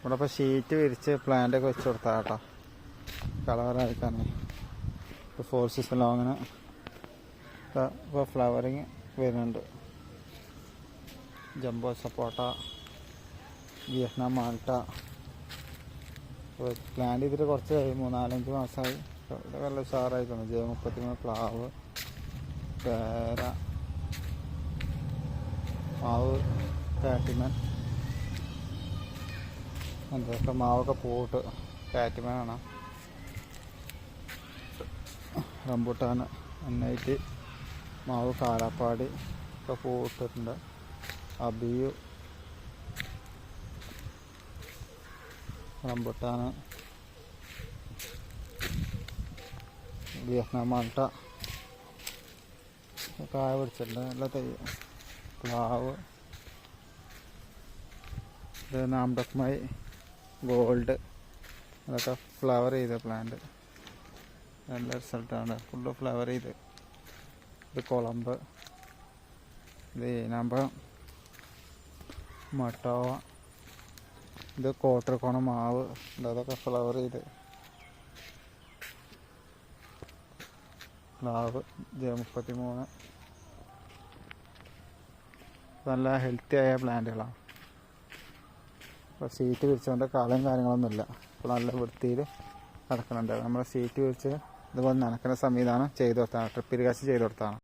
ഇവിടെ ഇപ്പോൾ ഷീറ്റ് വിരിച്ച് പ്ലാന്റൊക്കെ വെച്ച് കൊടുത്താൽ കേട്ടോ, കളറായിട്ടാണ്. ഇപ്പോൾ 4 സീസൺ ലോങ്ങിന് ഇപ്പോൾ ഫ്ലവറിങ് വരുന്നുണ്ട്. ജംബോ സപ്പോട്ട, വിയറ്റ്നാം മാൾട്ട പ്ലാന്റ് ചെയ്തിട്ട് കുറച്ചായി, 3-4-5 മാസമായി. ഇവിടെ നല്ല ഉഷാറായിക്കുന്നു. J33 പ്ലാവ്, പേര, മാവ്, കാറ്റിമൻ, എന്തൊക്കെ മാവൊക്കെ പൂട്ട് കാറ്റിമനാണ്. റംബൂട്ടാൻ, നന്നായിട്ട് മാവ്, കാലാപ്പാടി ഒക്കെ പൂട്ടിട്ടുണ്ട്. അബിയു, റംബൂട്ടാൻ, വിയറ്റ്നാം മാൾട്ട കായ പിടിച്ചിട്ടുണ്ട്. നല്ല തൈ പ്ലാവ്, ഇത് നാംഡക്മായി ഗോൾഡ്, അതൊക്കെ ഫ്ലവർ ചെയ്ത പ്ലാന്റ്. നല്ല റിസൾട്ടാണ്, ഫുള്ള് ഫ്ലവർ ചെയ്ത്. ഇത് കുളമ്പ്, ഇത് ഈനാമ്പഴം, മട്ടോവ, ഇത് കോട്ടർക്കോണ മാവ്, അതൊക്കെ ഫ്ലവർ ചെയ്ത്. പ്ലാവ് J33 നല്ല ഹെൽത്തി ആയ പ്ലാന്റുകളാണ്. ഇപ്പോൾ സീറ്റ് വിരിച്ചുകൊണ്ട് കളയും കാര്യങ്ങളൊന്നുമില്ല. ഇപ്പോൾ നല്ല വൃത്തിയിൽ നടക്കുന്നുണ്ട്. നമ്മൾ സീറ്റ് വിരിച്ച് ഇതുപോലെ നനക്കുന്ന സംവിധാനം ചെയ്ത് കൊടുത്താണ്, ട്രിപ്പ് ഇറിഗേഷൻ ചെയ്ത് കൊടുത്താണ്.